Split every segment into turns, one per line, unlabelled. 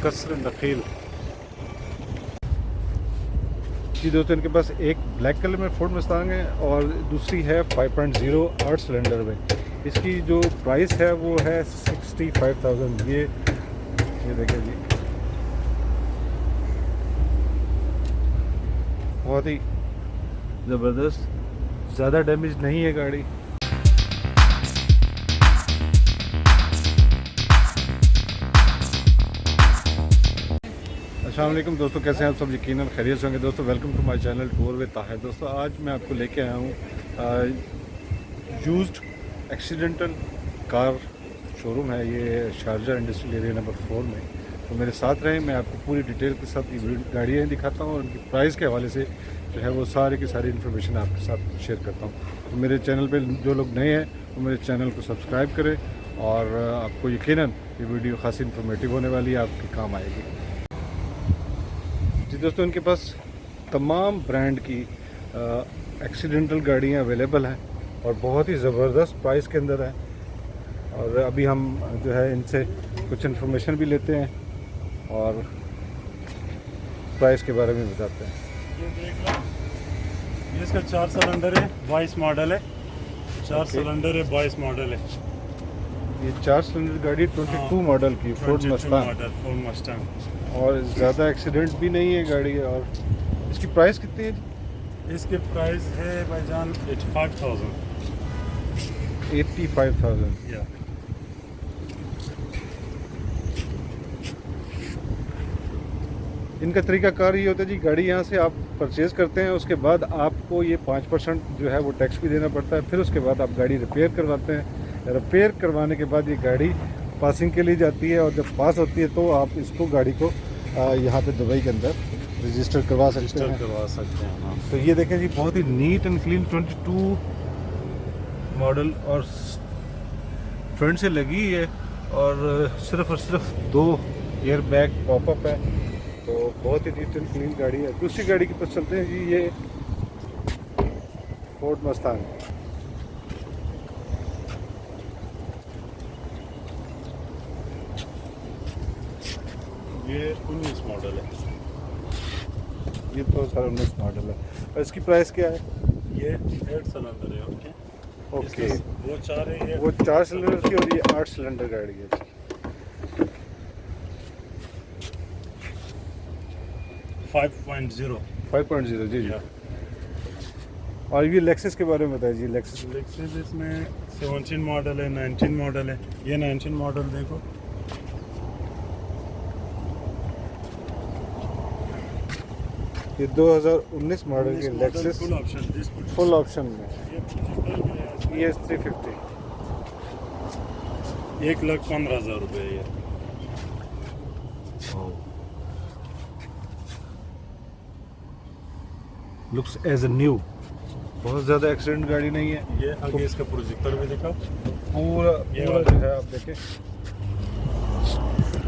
कसर नखील। जी दोस्तों, इनके पास एक ब्लैक कलर में फोर्ड मस्तांग है और दूसरी है 5.0 8 सिलेंडर में। इसकी जो प्राइस है वो है 65,000। ये देखें जी, बहुत ही ज़बरदस्त, ज़्यादा डैमेज नहीं है गाड़ी। अस्सलाम वालेकुम दोस्तों, कैसे हैं आप सब? यकीनन खैरियत से होंगे दोस्तों। Welcome to my channel tour with Tahir. दोस्तों आज मैं आपको लेके आया हूँ यूज्ड एक्सीडेंटल कार शोरूम है। ये शारजा इंडस्ट्रियल एरिया नंबर 4 में। तो मेरे साथ रहें, मैं आपको पूरी डिटेल के साथ ये गाड़ियाँ दिखाता हूँ और उनकी प्राइस के हवाले से जो है वो सारी की सारी इन्फॉर्मेशन आपके साथ शेयर करता हूँ। तो मेरे चैनल पे जो लोग नए हैं वो मेरे चैनल को सब्सक्राइब करें और आपको यकीनन ये वीडियो खासी इन्फॉर्मेटिव होने वाली है, आपके काम आएगी। जी दोस्तों, इनके पास तमाम ब्रांड की एक्सीडेंटल गाड़ियाँ अवेलेबल हैं और बहुत ही ज़बरदस्त प्राइस के अंदर है। और अभी हम जो है इनसे कुछ इन्फॉर्मेशन भी लेते हैं और प्राइस के बारे में बताते हैं।
ये देख लो, ये इसका 4 सिलेंडर है, 22 मॉडल है। 4 सिलेंडर है, 22 मॉडल है।
ये 4 सिलेंडर गाड़ी 22 मॉडल की फोर्ड
मस्टैंग
और ज़्यादा एक्सीडेंट भी नहीं है गाड़ी। और इसकी प्राइस कितनी है?
इसके प्राइस है भाईजान 85,000।
85,000।
या
इनका तरीकाकार ये होता है जी, गाड़ी यहाँ से आप परचेज़ करते हैं, उसके बाद आपको ये 5% जो है वो टैक्स भी देना पड़ता है। फिर उसके बाद आप गाड़ी रिपेयर करवाते हैं। रिपेयर करवाने के बाद ये गाड़ी पासिंग के लिए जाती है और जब पास होती है तो आप इसको गाड़ी को यहाँ पे दुबई के अंदर रजिस्टर करवा सकते हैं।
हाँ।
तो ये देखें जी, बहुत ही नीट एंड क्लीन 22 मॉडल और फ्रंट से लगी है और सिर्फ 2 एयर बैग पॉपअप है। तो बहुत ही नीट एंड क्लीन गाड़ी है। दूसरी गाड़ी की तरफ चलते हैं जी, ये फोर्ड मस्तांग।
ये 19 मॉडल है।
ये 2019 मॉडल है और इसकी प्राइस क्या है?
ये 8 सिलेंडर है।
ओके,
वो 4 है, ये
वो 4 सिलेंडर की और ये 8 सिलेंडर गाड़ी है। 5.0 जी जी। और ये लेक्सस के बारे में बताइए जी।
लेक्सस इसमें 17 मॉडल है, 19 मॉडल है। ये 19 मॉडल देखो,
ये 2019 मॉडल की लेक्सस फुल ऑप्शन में ES 350।
1,15,000 रुपये ये।
लुक्स एज अ न्यू, बहुत ज़्यादा एक्सीडेंट गाड़ी नहीं है।
ये आगे इसका प्रोजेक्टर भी देखा,
पूरा जो है आप देखें,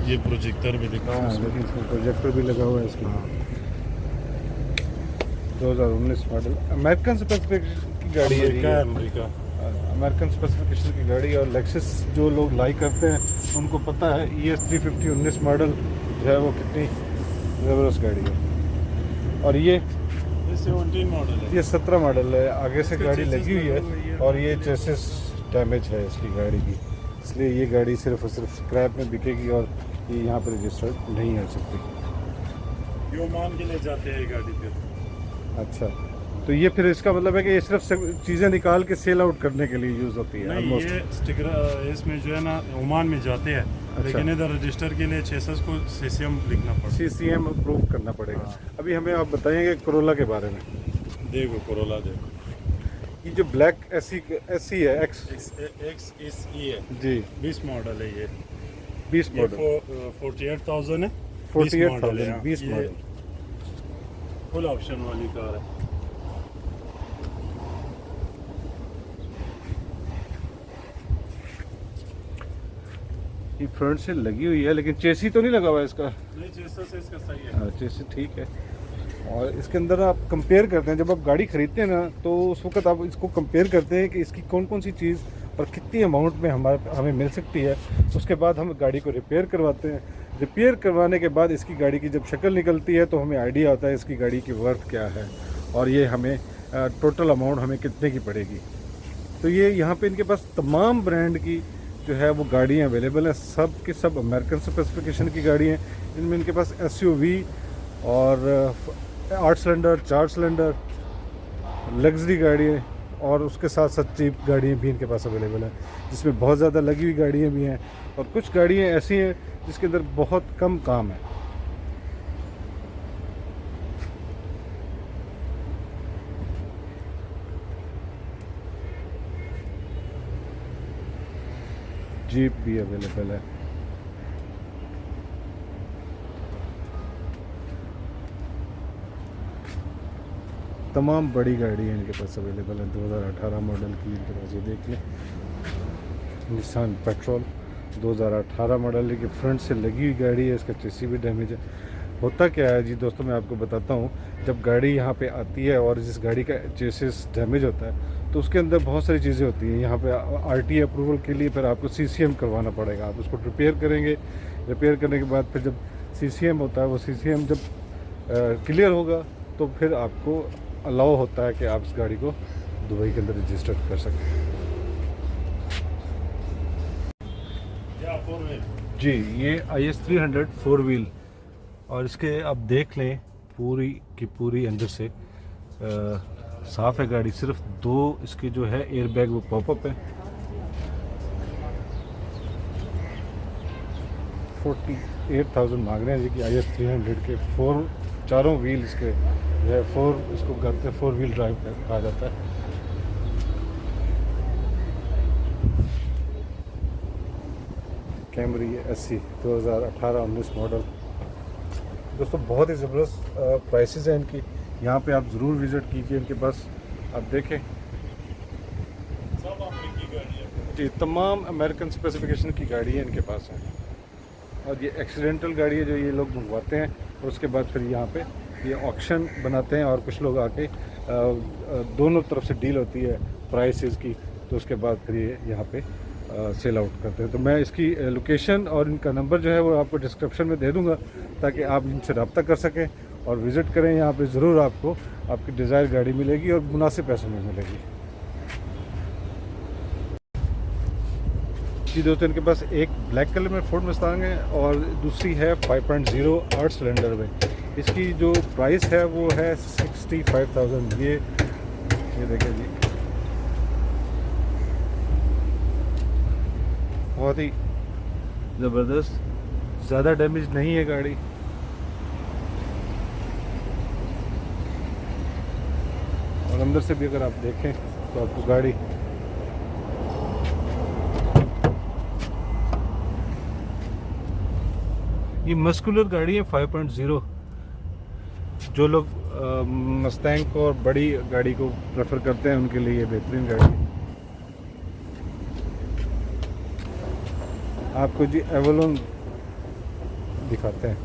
ये प्रोजेक्टर भी देखा।
हाँ, लेकिन इसमें प्रोजेक्टर भी लगा हुआ है इसकी। 2019 मॉडल अमेरिकन स्पेसिफिकेशन की गाड़ी है ये।
अमेरिका
अमेरिकन स्पेसिफिकेशन की गाड़ी। और लेक्सस जो लोग लाइक करते हैं उनको पता है ES 350 19 मॉडल जो है वो कितनी ज़बरदस्त गाड़ी है। और ये
17 मॉडल है।
ये 17 मॉडल है। आगे से गाड़ी
चेसिस
लगी हुई
लगा हुआ
है
है
और ये चेसिस डैमेज है इसकी गाड़ी की, इसलिए ये गाड़ी सिर्फ और सिर्फ स्क्रैप में बिकेगी और ये यहाँ पर रजिस्टर्ड नहीं हो सकती।
ये ओमान के लिए जाते हैं गाड़ी पे।
अच्छा, तो ये फिर इसका मतलब है कि ये सिर्फ चीज़ें निकाल के सेल आउट करने के लिए यूज़ होती है।
नहीं, ये स्टिकर इसमें जो है ना ओमान में जाते हैं।
अच्छा।
लेकिन इधर रजिस्टर के लिए चेसिस को CCM लिखना पड़ता है।
CCM अप्रूव करना पड़ेगा।
हाँ।
अभी हमें आप बताएंगे कोरोला के बारे में।
देखो कोरोला देखो,
ये जो ब्लैक SE है
XSE है
जी,
20 मॉडल है ये।
20
ये
मॉडल
48,000 है।
48,000 20
ये
मॉडल।
फुल ऑप्शन वाली कार है।
ये फ्रंट से लगी हुई है लेकिन चेसी तो नहीं लगा हुआ इसका।
नहीं, चेसिस इसका सही है।
हाँ, चेसी ठीक है। और इसके अंदर आप कंपेयर करते हैं, जब आप गाड़ी खरीदते हैं ना तो उस वक्त आप इसको कंपेयर करते हैं कि इसकी कौन कौन सी चीज़ और कितनी अमाउंट में हमें मिल सकती है। उसके बाद हम गाड़ी को रिपेयर करवाते हैं। रिपेयर करवाने के बाद इसकी गाड़ी की जब शक्ल निकलती है तो हमें आइडिया होता है इसकी गाड़ी की वर्थ क्या है और ये हमें टोटल अमाउंट हमें कितने की पड़ेगी। तो ये यहाँ पे इनके पास तमाम ब्रांड की जो है वो गाड़ियाँ अवेलेबल हैं, सब के सब अमेरिकन स्पेसिफिकेशन की गाड़ी हैं। इनमें इनके पास SUV और 8 सिलेंडर, 4 सिलेंडर, लग्जरी गाड़ियाँ और उसके साथ साथ चीप गाड़ियाँ भी इनके पास अवेलेबल हैं, जिसमें बहुत ज़्यादा लगी हुई गाड़ियाँ भी हैं और कुछ गाड़ियाँ ऐसी हैं जिसके अंदर बहुत कम काम है। जीप भी अवेलेबल है। तमाम बड़ी गाड़ी है इनके पास अवेलेबल है। 2018 मॉडल की इनके पास, ये देख लें, निसान पेट्रोल 2018 मॉडल है कि फ्रंट से लगी हुई गाड़ी है। इसका चेसी भी डैमेज है। होता क्या है जी दोस्तों, मैं आपको बताता हूँ, जब गाड़ी यहाँ पे आती है और जिस गाड़ी का चेसिस डैमेज होता है तो उसके अंदर बहुत सारी चीज़ें होती हैं। यहाँ पे RTA अप्रूवल के लिए फिर आपको CCM करवाना पड़ेगा। आप उसको रिपेयर करेंगे, रिपेयर करने के बाद फिर जब CCM होता है, वो CCM जब क्लियर होगा तो फिर आपको अलाउ होता है कि आप इस गाड़ी को दुबई के अंदर रजिस्टर कर सकें। जी, ये IS 300 4 व्हील और इसके आप देख लें पूरी की पूरी अंदर से साफ़ है गाड़ी। सिर्फ 2 इसके जो है एयर बैग वो पॉपअप है। 48,000 मांग रहे हैं जी कि IS 300 के 4 चारों व्हील इसके जो है 4 इसको कहते हैं 4 व्हील ड्राइव कहा जाता है। Camry SC 2018-19 model. दोस्तों बहुत ही ज़बरदस्त प्राइसेस हैं इनकी। यहाँ पे आप ज़रूर विज़िट कीजिए इनके पास। आप देखें जी, तमाम अमेरिकन स्पेसिफिकेशन की गाड़ी है इनके पास है और ये एक्सीडेंटल गाड़ी है जो ये लोग मंगवाते हैं और उसके बाद फिर यहाँ पे ये ऑक्शन बनाते हैं और कुछ लोग आके दोनों तरफ से डील होती है प्राइसेस की, तो उसके बाद फिर ये यहाँ पे सेल आउट करते हैं। तो मैं इसकी लोकेशन और इनका नंबर जो है वो आपको डिस्क्रिप्शन में दे दूंगा ताकि आप इनसे रब्ता कर सकें और विज़िट करें। यहाँ पे ज़रूर आपको आपकी डिज़ायर गाड़ी मिलेगी और मुनासिब पैसों में मिलेगी। जी दोस्तों, इनके पास एक ब्लैक कलर में फोर्ड मस्तांग है और दूसरी है 5.0 8 सिलेंडर में। इसकी जो प्राइस है वो है 65,000। ये देखें जी, बहुत ही ज़बरदस्त, ज़्यादा डैमेज नहीं है गाड़ी। और अंदर से भी अगर आप देखें तो आपको गाड़ी ये मस्कुलर गाड़ी है 5.0। जो लोग मस्टैंग को और बड़ी गाड़ी को प्रेफर करते हैं उनके लिए ये बेहतरीन गाड़ी है। आपको जी एवलोन दिखाते हैं।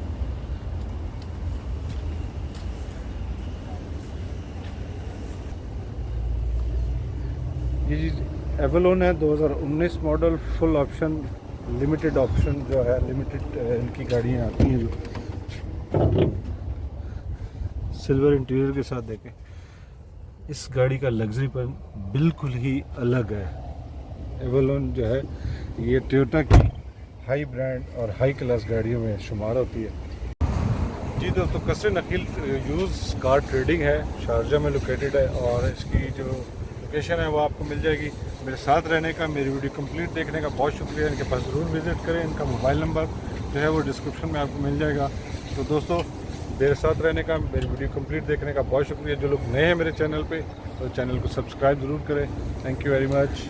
ये जी एवलोन है 2019 model, full option, limited option जो है, लिमिटेड इनकी गाड़ियाँ आती हैं जो सिल्वर इंटीरियर के साथ। देखें इस गाड़ी का लग्जरी पर बिल्कुल ही अलग है। एवलोन जो है ये टोयोटा की हाई ब्रांड और हाई क्लास गाड़ियों में शुमार होती है। जी दोस्तों, कसर नकील यूज़ कार ट्रेडिंग है, शारजा में लोकेटेड है और इसकी जो लोकेशन है वो आपको मिल जाएगी। मेरे साथ रहने का, मेरी वीडियो कंप्लीट देखने का बहुत शुक्रिया। इनके पास ज़रूर विज़िट करें। इनका मोबाइल नंबर जो है वो डिस्क्रिप्शन में आपको मिल जाएगा। तो दोस्तों, मेरे साथ रहने का, मेरी वीडियो कंप्लीट देखने का बहुत शुक्रिया। जो लोग नए हैं मेरे चैनल पे तो चैनल को सब्सक्राइब ज़रूर करें। Thank you very much.